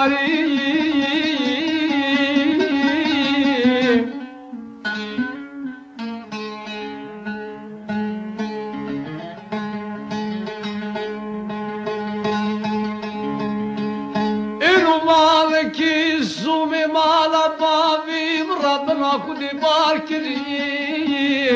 باري مالك الزوم مال بابي ربنا كل بارك لي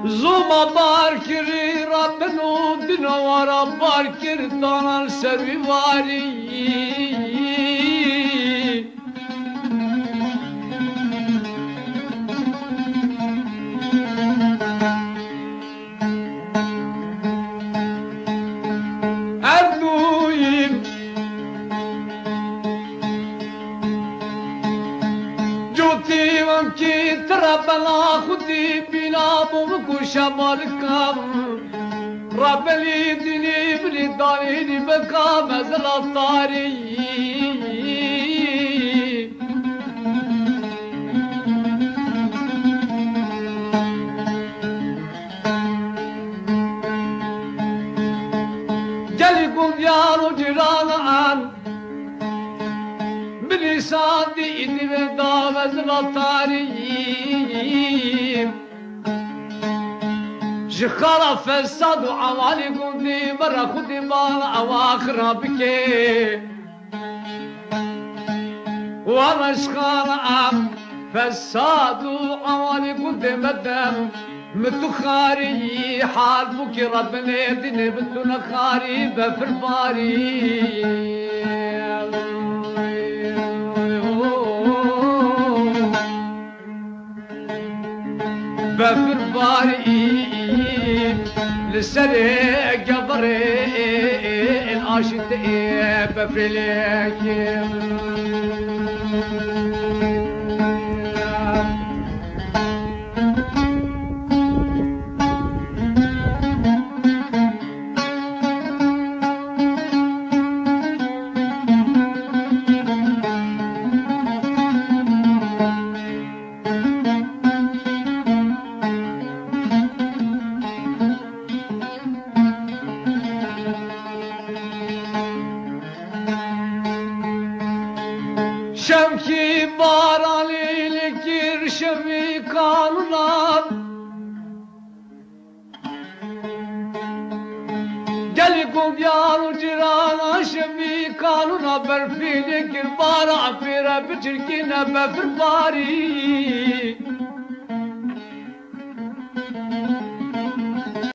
زوم بارك لي ربنا دنا ورا بارك دانا السبي واري ربنا خدي بلا بوك شمال كام رب لي دني برداني بكا مزل الطاري جلكم يا رجلان عن بلساني إني بدا مزل الطاري شخرا فساد وعوالي قندي برا خدي مال أواخر بكي وانا شخرا فساد وعوالي قندي مدام متخاري حال بكي ربنا يدني بتنا خاري بفر باري بفر باري لسنة قبري العاشت بفر لك شمكي بارالي لكير شمي قانونا جلكم يارو جرانا شمي قانونا برفي لكير بارا عفيرا بتركينا بفر باري